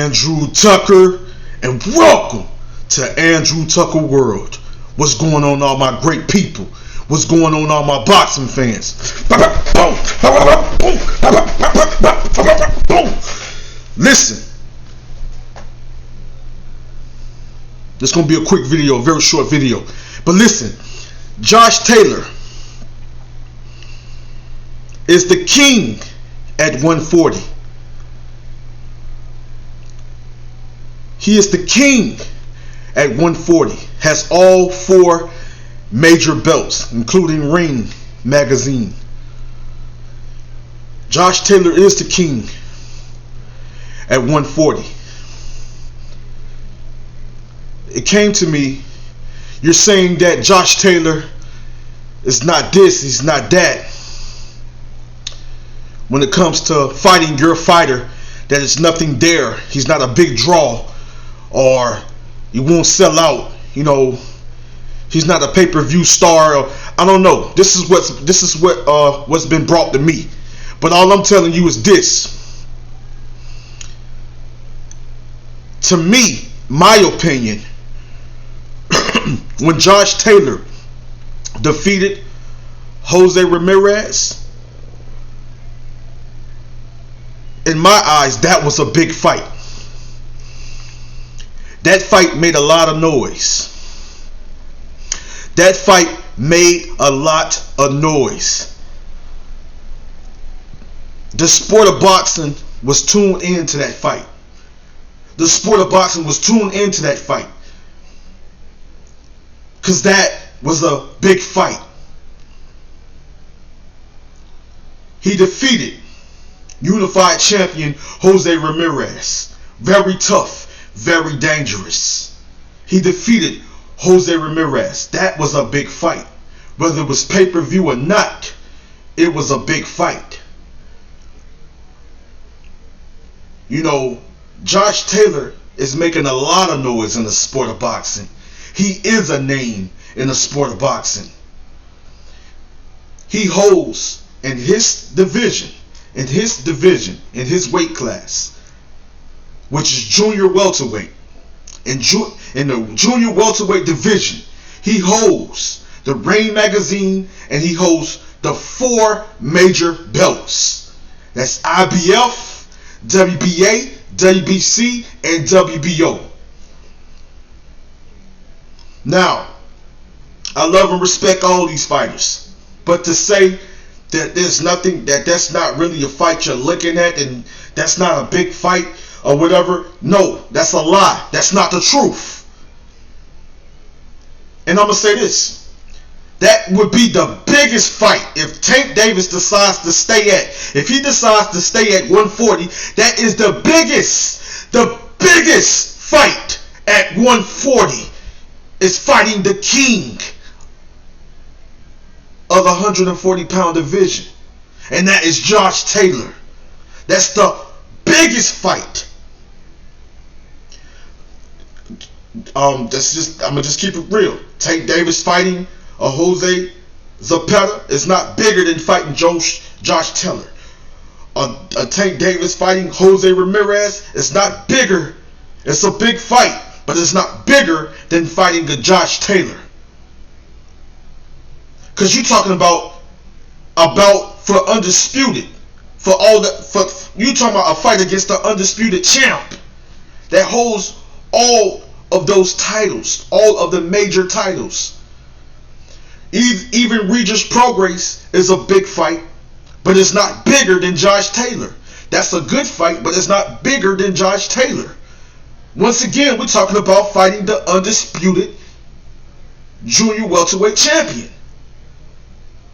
Andrew Tucker, and welcome to Andrew Tucker World. What's going on, all my great people? What's going on, all my boxing fans? Listen, this is going to be a quick video, a very short video. But listen, Josh Taylor is the king at 140. He is the king at 140. Has all 4 major belts, including Ring Magazine. Josh Taylor is the king at 140. It came to me, you're saying that Josh Taylor is not this, he's not that. When it comes to fighting your fighter, that is nothing there. He's not a big draw, or he won't sell out. You know, he's not a pay-per-view star. Or, I don't know. This is what's been brought to me. But all I'm telling you is this. To me, my opinion, when Josh Taylor defeated Jose Ramirez, in my eyes, that was a big fight. That fight made a lot of noise. That fight made a lot of noise. The sport of boxing was tuned into that fight. The sport of boxing was tuned into that fight. Because that was a big fight. He defeated unified champion Jose Ramirez. Very tough, very dangerous. He defeated Jose Ramirez. That was a big fight. Whether it was pay-per-view or not, it was a big fight. You know, Josh Taylor is making a lot of noise in the sport of boxing. He is a name in the sport of boxing. He holds in his division, in his weight class, which is junior welterweight. In the junior welterweight division, he holds the Ring Magazine, and he holds the 4 major belts. That's IBF, WBA, WBC, and WBO. Now, I love and respect all these fighters, but to say that there's nothing, that's not really a fight you're looking at, and that's not a big fight or whatever, no, that's a lie. That's not the truth. And I'm gonna say this: that would be the biggest fight if Tank Davis decides to stay at. If he decides to stay at 140, that is the biggest fight at 140. Is fighting the king of the 140-pound division, and that is Josh Taylor. That's the biggest fight. I'm gonna just keep it real. Tank Davis fighting a Jose Zapata is not bigger than fighting Josh Taylor. A Tank Davis fighting Jose Ramirez is not bigger. It's a big fight, but it's not bigger than fighting a Josh Taylor. Because you're talking about for undisputed, you talking about a fight against the undisputed champ that holds all of those titles, all of the major titles. Even Regis Prograis is a big fight, but it's not bigger than Josh Taylor. That's a good fight, but it's not bigger than Josh Taylor. Once again, we're talking about fighting the undisputed junior welterweight champion.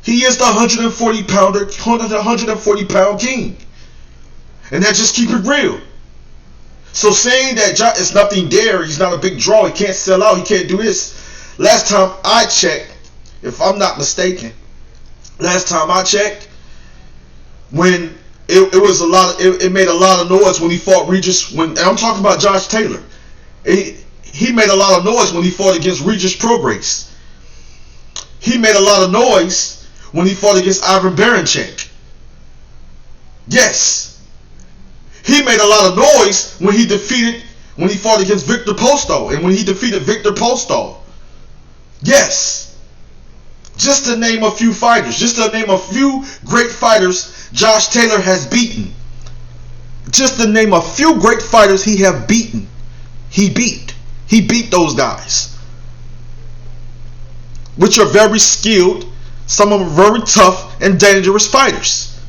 He is the 140-pounder, 140-pound king. And that just keep it real. So saying that it's nothing there, he's not a big draw, he can't sell out, he can't do this. Last time I checked, if I'm not mistaken, when it made a lot of noise when he fought Regis. And I'm talking about Josh Taylor. He made a lot of noise when he fought against Regis Prograis. He made a lot of noise when he fought against Ivan Baranchyk. Yes. He made a lot of noise when he fought against Victor Postol and when he defeated Victor Postol. Yes. Just to name a few fighters, just to name a few great fighters Josh Taylor has beaten. Just to name a few great fighters he have beaten. He beat those guys, which are very skilled. Some of them are very tough and dangerous fighters.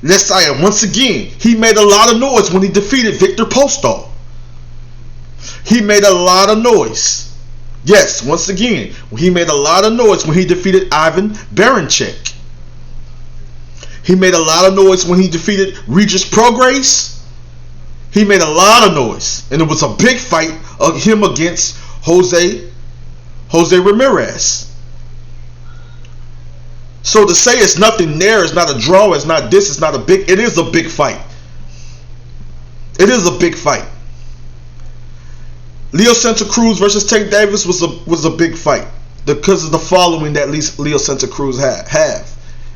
Let's say it once again. He made a lot of noise when he defeated Victor Postol. He made a lot of noise. Yes, once again, he made a lot of noise when he defeated Ivan Baranchyk. He made a lot of noise when he defeated Regis Prograis. He made a lot of noise, and it was a big fight of him against Jose Ramirez. So to say it's nothing there, it's not a draw, it's not this, it's not a big, it is a big fight. It is a big fight. Leo Santa Cruz versus Tank Davis was a big fight because of the following that Leo Santa Cruz have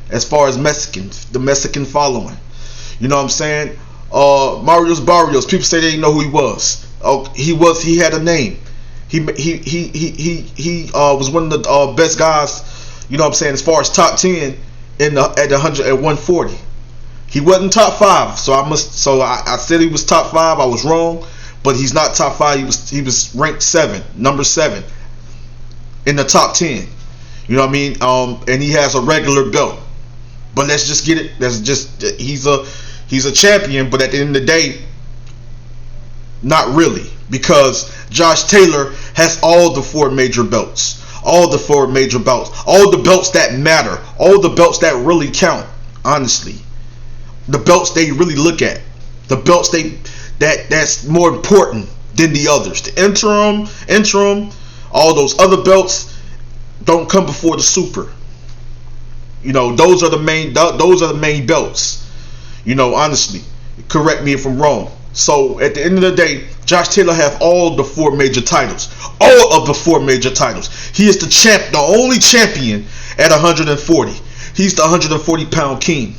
as far as the Mexican following. You know what I'm saying? Marius Barrios, people say they didn't know who he was. He had a name. He was one of the best guys, you know what I'm saying, as far as top 10 at 140. He wasn't top 5, so I said he was top 5. I was wrong. But he's not top 5. He was ranked number 7 in the top 10. You know what I mean? And he has a regular belt. But let's just get it. He's a champion. But at the end of the day, not really, because Josh Taylor has all the 4 major belts, all the 4 major belts, all the belts that matter, all the belts that really count. Honestly, the belts they really look at, the belts that's more important than the others. The interim, all those other belts don't come before the super. You know, those are the main belts. You know, honestly, correct me if I'm wrong. So at the end of the day, Josh Taylor has all the 4 major titles. All of the 4 major titles. He is the only champion at 140. He's the 140-pound king.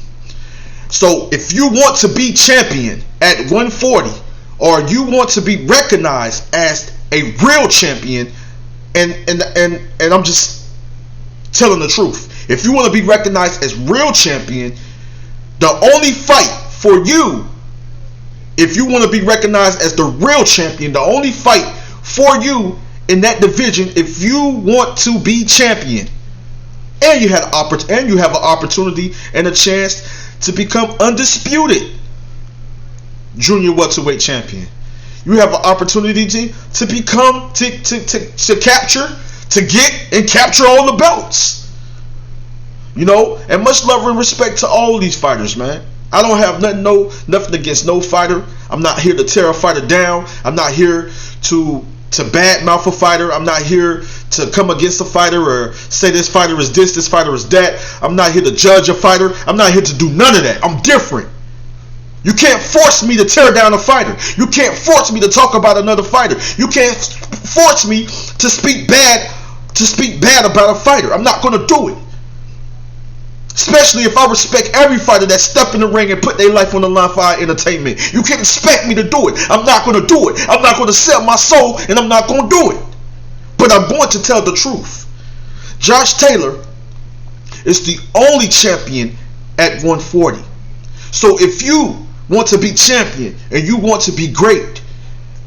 So if you want to be champion at 140, or you want to be recognized as a real champion, and I'm just telling the truth. If you want to be recognized as real champion, the only fight for you, if you want to be recognized as the real champion, the only fight for you in that division, if you want to be champion, and you have an opportunity and a chance to become undisputed junior welterweight champion. You have an opportunity to become to capture all the belts. You know, and much love and respect to all these fighters, man. I don't have nothing against no fighter. I'm not here to tear a fighter down. I'm not here to badmouth a fighter. I'm not here to come against a fighter or say this fighter is this fighter is that. I'm not here to judge a fighter. I'm not here to do none of that. I'm different. You can't force me to tear down a fighter. You can't force me to talk about another fighter. You can't force me to speak bad about a fighter. I'm not going to do it. Especially if I respect every fighter that step in the ring and put their life on the line for our entertainment. You can't expect me to do it. I'm not going to do it. I'm not going to sell my soul, and I'm not going to do it. But I'm going to tell the truth. Josh Taylor is the only champion at 140. So if you want to be champion and you want to be great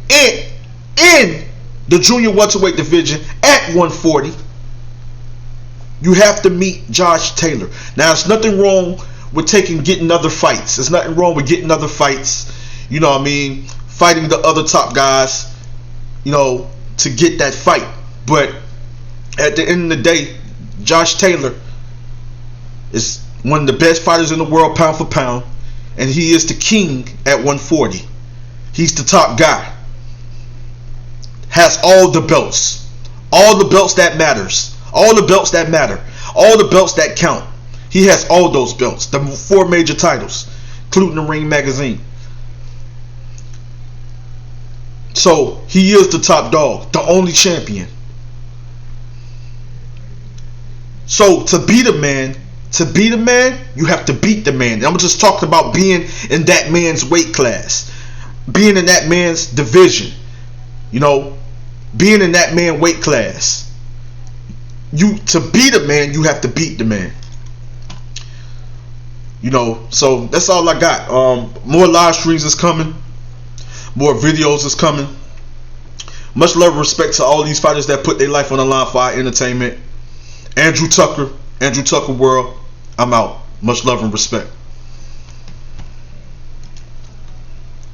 in the junior welterweight division at 140, you have to meet Josh Taylor. Now, there's nothing wrong with getting other fights. There's nothing wrong with getting other fights. You know what I mean? Fighting the other top guys, you know, to get that fight. But at the end of the day, Josh Taylor is one of the best fighters in the world, pound for pound. And he is the king at 140. He's the top guy. Has all the belts. All the belts that matters. All the belts that matter. All the belts that count. He has all those belts. The 4 major titles, including the Ring magazine. So he is the top dog, the only champion. So to beat a man to be the man, you have to beat the man. And I'm just talking about being in that man's weight class, being in that man's division, you know, being in that man's weight class. To be the man, you have to beat the man. You know, so that's all I got. More live streams is coming, more videos is coming. Much love and respect to all these fighters that put their life on the line for our entertainment. Andrew Tucker World, I'm out. Much love and respect.